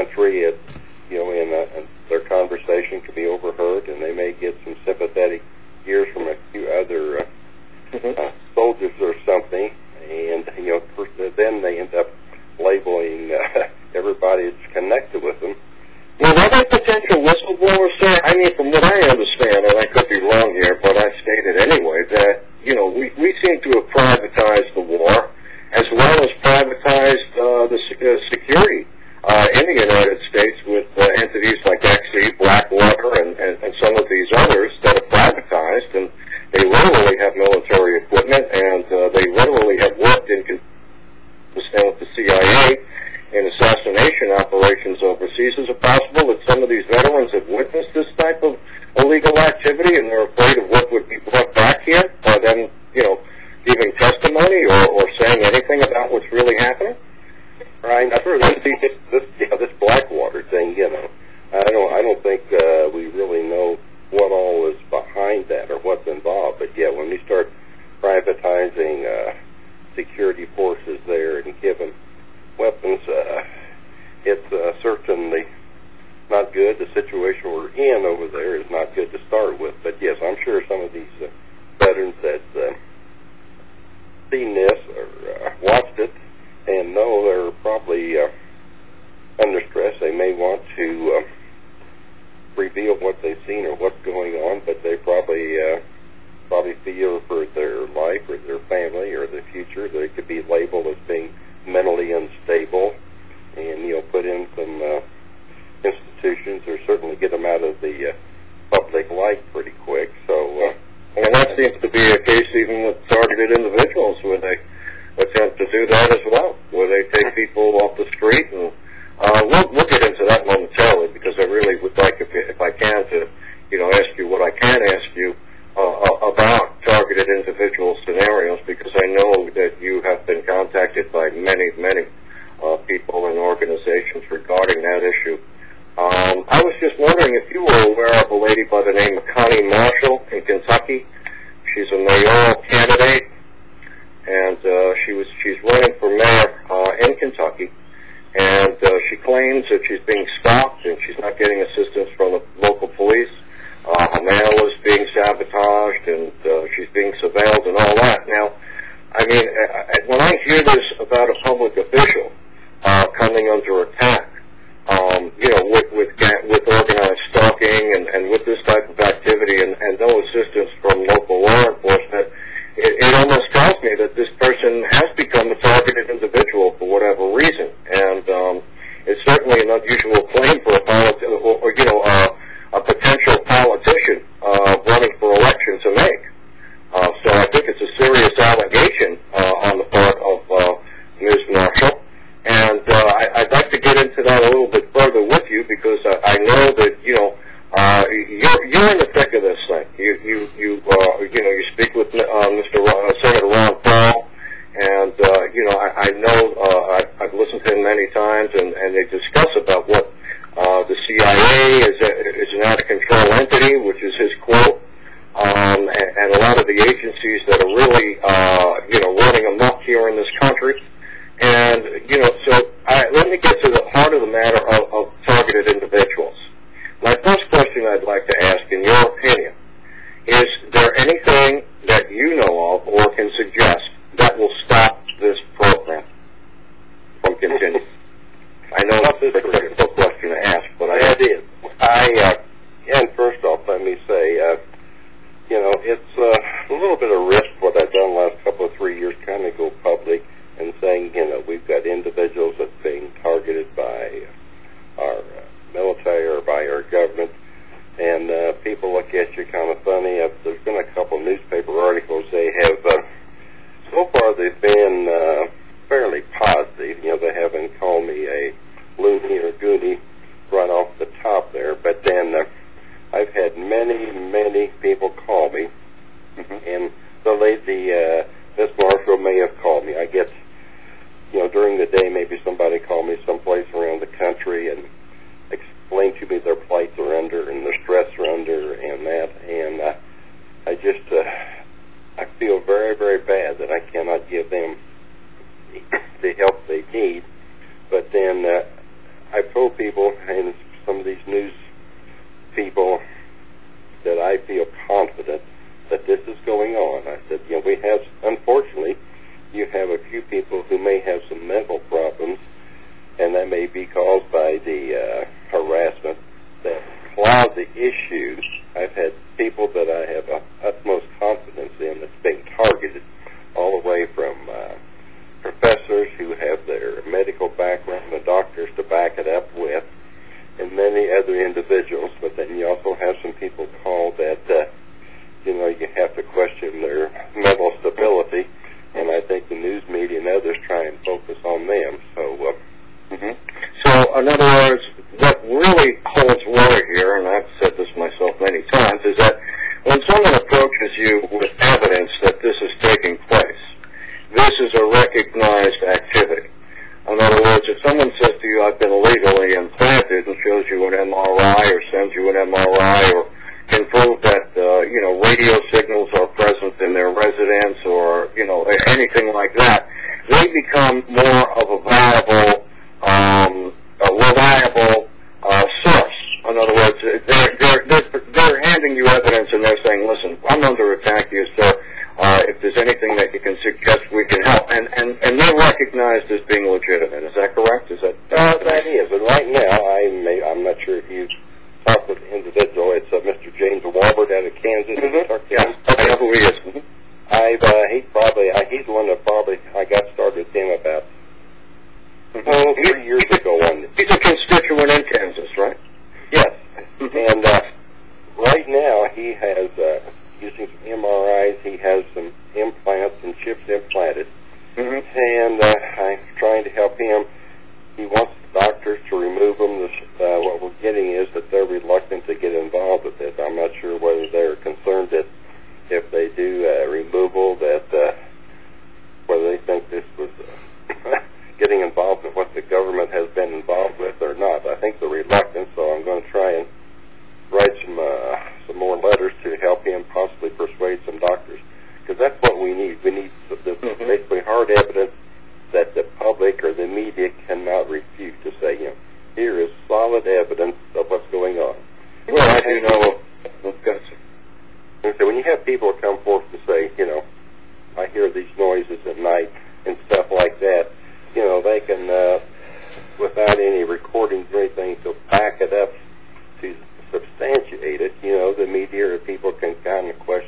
country, and their conversation could be overheard, and they may get some sympathetic ears from a few other soldiers or something, and then they end up labeling everybody that's connected with them. Well, are there potential whistleblowers, sir? I mean, from what I understand, and I could be wrong here, but I stated anyway, that, we seem to have privatized the war, as well as privatized the security in the United States with entities like XE, Blackwater, and some of these others that are privatized, and they literally have military equipment, and they literally have worked in with the CIA in assassination operations overseas. Is it possible that some of these veterans have witnessed this type of illegal activity and they're afraid of what would be brought back here by them, giving testimony or saying anything about what's really happening? Right. I've heard this Blackwater thing, I don't think we really know what all is behind that or what's involved. But yeah, when we start privatizing security forces there and giving weapons, it's certainly not good. The situation we're in over there is not good to start with. But yes, I'm sure some of these veterans that seen this or watched it and know they're probably under stress. They may want to reveal what they've seen or what's going on, but they probably fear for their life or their family or the future. They could be labeled as being mentally unstable and, put in some institutions or certainly get them out of the public light pretty quick. So, and that seems to be a case even with targeted individuals where they attempt to do that as well, where they take people off the street. And we'll get into that momentarily, because I really would like, if I can, to ask you what I can ask you about targeted individual scenarios, because I know that you have been contacted by many people and organizations regarding that issue. I was just wondering if you were aware of a lady by the name of Connie Marshall in Kentucky. She's a mayoral candidate, and she's running for mayor in Kentucky, and she claims that she's being stalked and she's not getting assistance from the local police. Her mail is being sabotaged, and she's being surveilled and all that. Now, I mean, when I hear this about a public official coming under attack, with organized stalking and with this type of activity and no assistance from local law enforcement, it almost tells me that this person has become a targeted individual for whatever reason. And it's certainly an unusual claim for a potential politician running for election to make. So I think it's a serious allegation on the part of Ms. Marshall. And I'd like to get into that a little bit further with you, because I know that you're in the thick of this thing. You speak with Senator Ron Paul, and I know I've listened to him many times, and they discuss about what the CIA is an out of control entity, which is his quote, and a lot of the agencies that are really running amok here in this country. And, so let me get to the heart of the matter of targeted individuals. My first question I'd like to ask, in your opinion, is there anything that you know of or can suggest that will stop this program from continuing? I know it's a difficult question to ask, but it is. And first off, let me say, it's a little bit of risk what I've done the last couple of 3 years, kind of go public and saying, we've got individuals that's being targeted by our military or by our government, and people look at you kind of funny. There's been a couple newspaper articles. They have, so far they've been fairly positive. They haven't called me a loony or goonie right off the top there, but then I've had many people call me, and the lady, Miss Marshall, may have called me. I get, during the day, maybe somebody called me someplace around the country and explained to me their plight they're under and the stress they're under and that, and I just, I feel very bad that I cannot give them the help they need. But then I've told people if someone says to you, I've been illegally implanted, and shows you an MRI or sends you an MRI or can prove that, radio signals are present in their residence or, anything like that, they become more of a reliable source. In other words, they're handing you evidence and they're saying, listen, I'm under attack here, sir. If there's anything that you can suggest, we can help. And they're recognized as being legitimate. Is that correct? Is that that is. And right now, I'm not sure if you've talked with the individual. It's Mr. James Walbert out of Kansas. Mm-hmm. Yes, I know who he is. Mm-hmm. He's the one that I got started with him about 3 years ago. He's a constituent in Kansas, right? Yes. Mm-hmm. And right now he has, using some MRIs, he has some implants and chips implanted. Mm-hmm. And I'm trying to help him. He wants the doctors to remove them. What we're getting is that they're reluctant to get involved with it. I'm not sure whether they're concerned that if they do removal, that whether they think this was getting involved in what the government has been involved with or not. I think they're reluctant, so I'm going to try and write some more letters to help him possibly persuade some doctors, because that's what we need. We need basically hard evidence that the public or the media cannot refute, to say, here is solid evidence of what's going on. Well, I do know. And so when you have people come forth to say, I hear these noises at night and stuff like that, they can, without any recordings or anything to back it up, to substantiate it, the media or people can kind of question